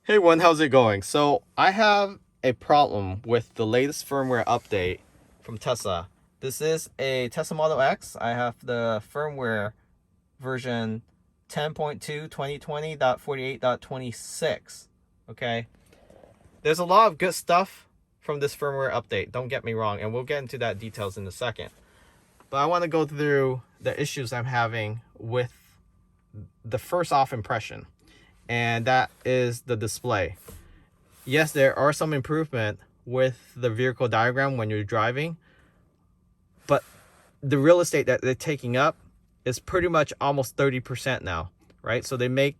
Hey everyone, how's it going? So I have a problem with the latest firmware update from Tesla. This is a Tesla Model X. I have the firmware version 10.2 2020.48.26. Okay. There's a lot of good stuff from this firmware update, don't get me wrong, and we'll get into that details in a second. But I want to go through the issues I'm having with the first off impression, and that is the display. Yes, there are some improvement with the vehicle diagram when you're driving, but the real estate that they're taking up is pretty much almost 30% now, right? So they make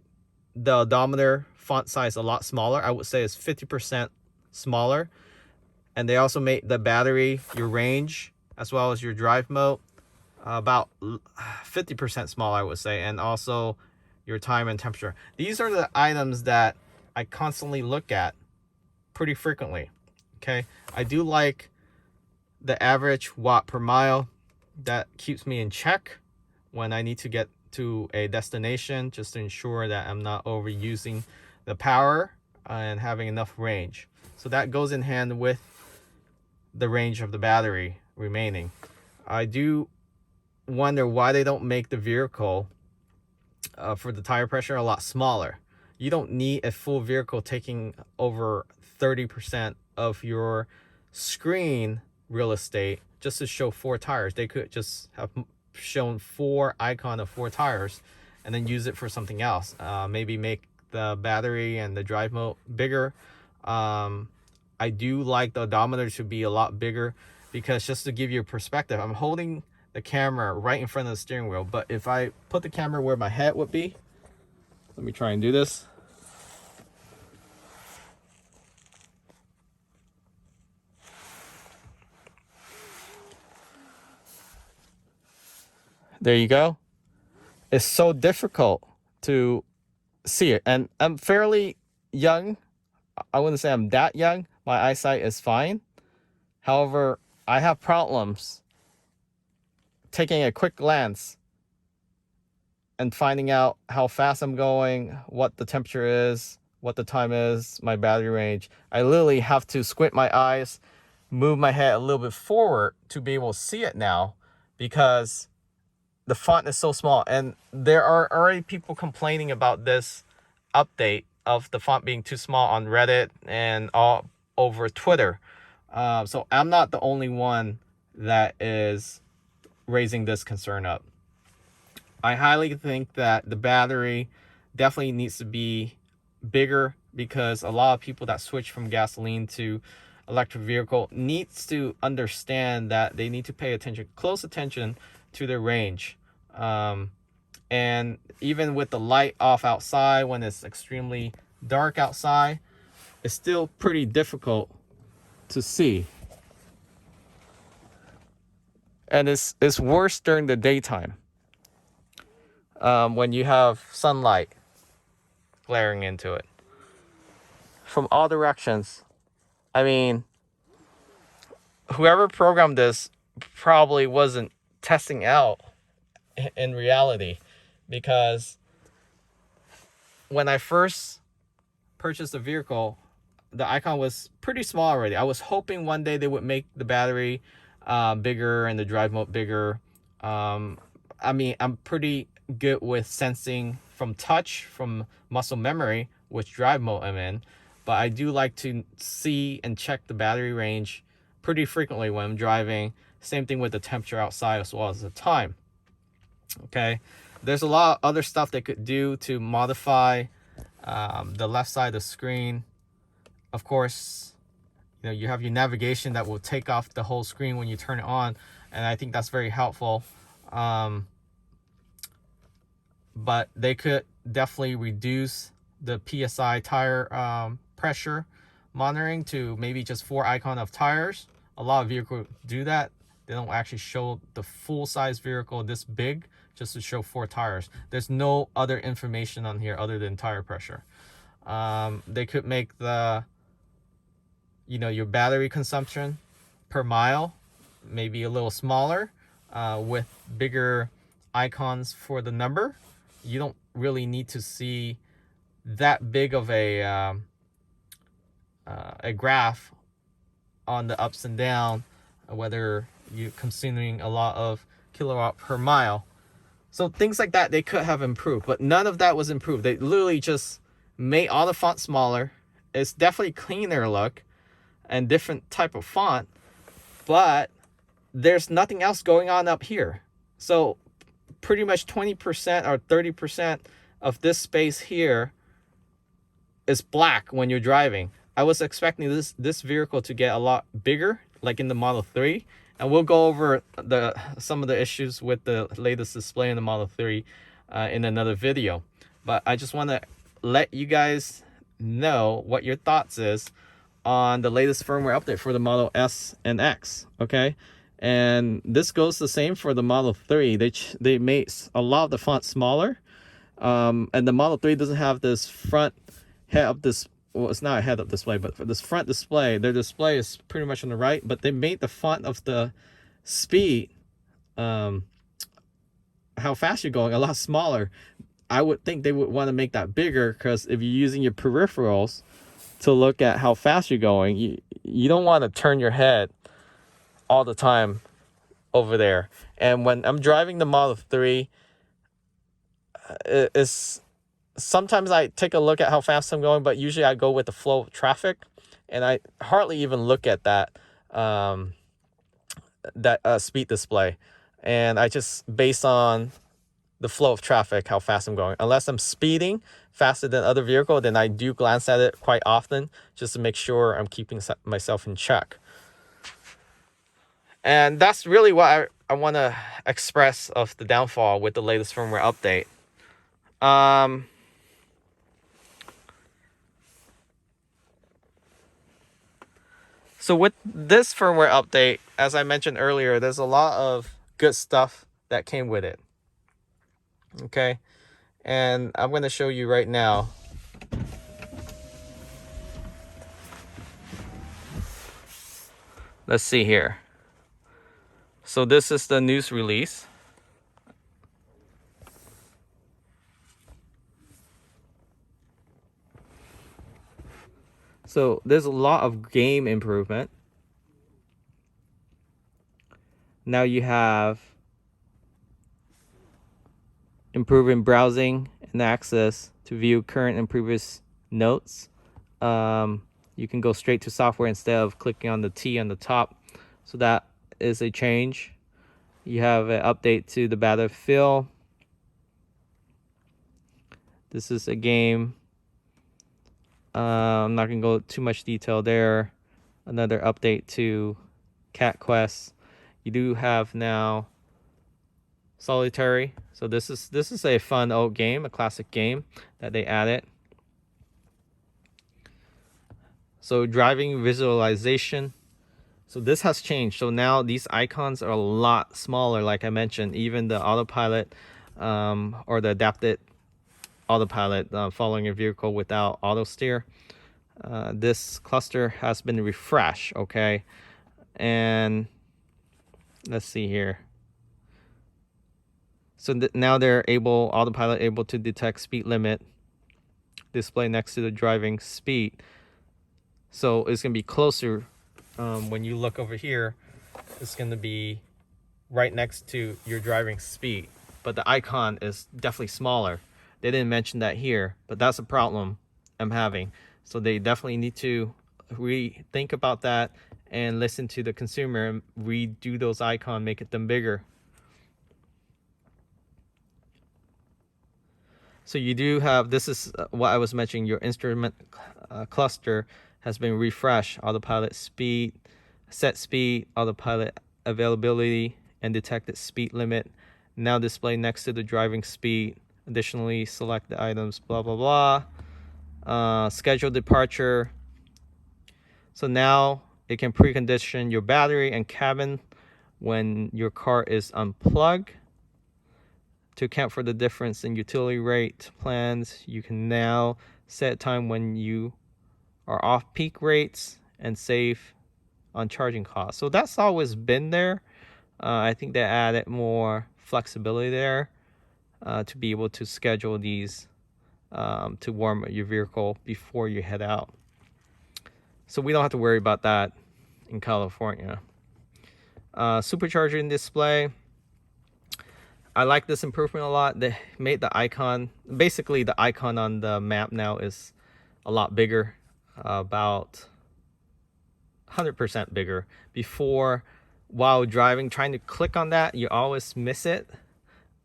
the odometer font size a lot smaller. I would say it's 50% smaller. And they also make the battery, your range, as well as your drive mode, about 50% smaller, I would say. And also your time and temperature. These are the items that I constantly look at pretty frequently. Okay, I do like the average watt per mile. That keeps me in check when I need to get to a destination, just to ensure that I'm not overusing the power and having enough range. So that goes in hand with the range of the battery remaining. I do wonder why they don't make the vehicle for the tire pressure a lot smaller. You don't need a full vehicle taking over 30% of your screen real estate just to show 4 tires. They could just have shown 4 icon of 4 tires and then use it for something else. Maybe make the battery and the drive mode bigger. I do like the odometer to be a lot bigger, because just to give you a perspective, I'm holding the camera right in front of the steering wheel, but if I put the camera where my head would be, let me try and do this. There you go. It's so difficult to see it. And I'm fairly young. I wouldn't say I'm that young. My eyesight is fine. However, I have problems taking a quick glance and finding out how fast I'm going, what the temperature is, what the time is, my battery range. I literally have to squint my eyes, move my head a little bit forward to be able to see it now, because the font is so small. And there are already people complaining about this update of the font being too small on Reddit and all over Twitter. So I'm not the only one that is raising this concern up. I highly think that the battery definitely needs to be bigger, because a lot of people that switch from gasoline to electric vehicle needs to understand that they need to pay close attention to their range. And even with the light off outside, when it's extremely dark outside, it's still pretty difficult to see. And it's worse during the daytime, when you have sunlight glaring into it from all directions. I mean, whoever programmed this probably wasn't testing out in reality, because when I first purchased the vehicle, the icon was pretty small already. I was hoping one day they would make the battery bigger and the drive mode bigger. I mean, I'm pretty good with sensing from touch, from muscle memory, which drive mode I'm in, but I do like to see and check the battery range pretty frequently when I'm driving. Same thing with the temperature outside as well as the time. Okay, there's a lot of other stuff they could do to modify the left side of the screen. Of course, you have your navigation that will take off the whole screen when you turn it on, and I think that's very helpful. But they could definitely reduce the PSI tire pressure monitoring to maybe just 4 icon of tires. A lot of vehicles do that. They don't actually show the full size vehicle this big, just to show 4 tires. There's no other information on here other than tire pressure. They could make the your battery consumption per mile maybe a little smaller, with bigger icons for the number. You don't really need to see that big of a a graph on the ups and down, whether you're consuming a lot of kilowatt per mile. So things like that, they could have improved, but none of that was improved. They literally just made all the font smaller. It's definitely cleaner look and different type of font, but there's nothing else going on up here. So pretty much 20% or 30% of this space here is black when you're driving. I was expecting this vehicle to get a lot bigger, like in the Model 3. And we'll go over some of the issues with the latest display in the Model 3 in another video. But I just want to let you guys know what your thoughts is on the latest firmware update for the Model S and X, okay? And this goes the same for the Model 3. They made a lot of the font smaller. And the Model 3 doesn't have this front head-up display. Well, it's not a head-up display, but for this front display, their display is pretty much on the right, but they made the font of the speed, how fast you're going, a lot smaller. I would think they would want to make that bigger, because if you're using your peripherals to look at how fast you're going, you don't want to turn your head all the time over there. And when I'm driving the Model 3, it's sometimes I take a look at how fast I'm going, but usually I go with the flow of traffic, and I hardly even look at that speed display. And I just, based on the flow of traffic, how fast I'm going. Unless I'm speeding faster than other vehicle, then I do glance at it quite often just to make sure I'm keeping myself in check. And that's really what I want to express of the downfall with the latest firmware update. So with this firmware update, as I mentioned earlier, there's a lot of good stuff that came with it. Okay, and I'm going to show you right now. Let's see here. So this is the news release. So there's a lot of game improvement. Now you have improving browsing and access to view current and previous notes. You can go straight to software instead of clicking on the T on the top. So that is a change. You have an update to the Battlefield. This is a game. I'm not going to go too much detail there. Another update to Cat Quest. You do have now Solitary. So this is a fun old game, a classic game that they added. So driving visualization. So this has changed. So now these icons are a lot smaller, like I mentioned. Even the autopilot or the adapted autopilot following a vehicle without auto steer. This cluster has been refreshed, okay? And let's see here. So now they're autopilot able to detect speed limit display next to the driving speed. So it's going to be closer. When you look over here, it's going to be right next to your driving speed. But the icon is definitely smaller. They didn't mention that here, but that's a problem I'm having. So they definitely need to rethink about that and listen to the consumer and redo those icons, make them bigger. So you do have, this is what I was mentioning, your instrument cluster has been refreshed. Autopilot speed, set speed, autopilot availability, and detected speed limit. Now display next to the driving speed. Additionally, select the items, blah, blah, blah. Schedule departure. So now it can precondition your battery and cabin when your car is unplugged. To account for the difference in utility rate plans, you can now set time when you are off peak rates and save on charging costs. So that's always been there. I think they added more flexibility there to be able to schedule these to warm your vehicle before you head out. So we don't have to worry about that in California. Supercharging display. I like this improvement a lot. They made the icon, basically the icon on the map now is a lot bigger, about 100% bigger. Before, while driving, trying to click on that, you always miss it,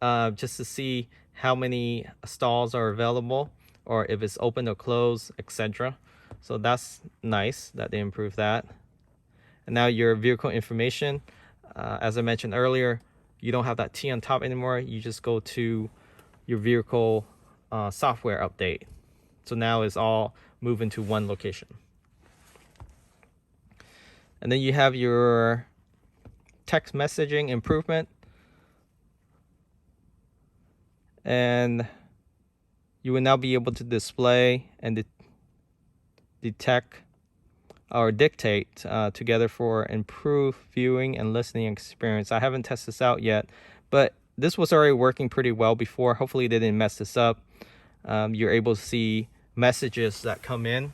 just to see how many stalls are available or if it's open or closed, etc. So that's nice that they improved that. And now your vehicle information, as I mentioned earlier, you don't have that T on top anymore. You just go to your vehicle software update. So now it's all moved into one location. And then you have your text messaging improvement. And you will now be able to display and detect or dictate together for improved viewing and listening experience. I haven't tested this out yet, but this was already working pretty well before. Hopefully they didn't mess this up. You're able to see messages that come in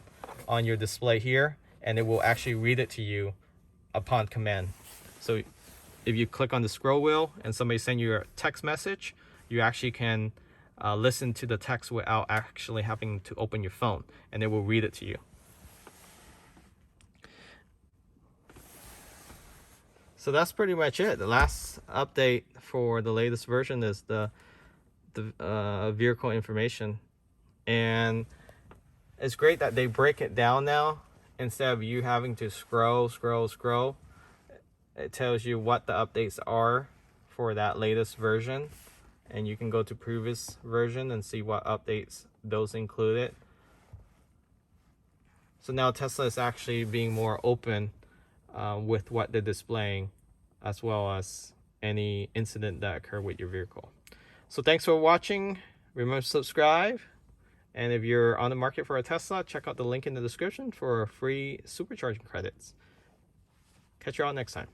on your display here, and it will actually read it to you upon command. So if you click on the scroll wheel and somebody send you a text message, you actually can listen to the text without actually having to open your phone, and it will read it to you. So that's pretty much it. The last update for the latest version is the vehicle information. And it's great that they break it down now. Instead of you having to scroll, it tells you what the updates are for that latest version. And you can go to previous version and see what updates those included. So now Tesla is actually being more open with what they're displaying, as well as any incident that occurred with your vehicle. So thanks for watching. Remember to subscribe. And if you're on the market for a Tesla, check out the link in the description for free supercharging credits. Catch you all next time.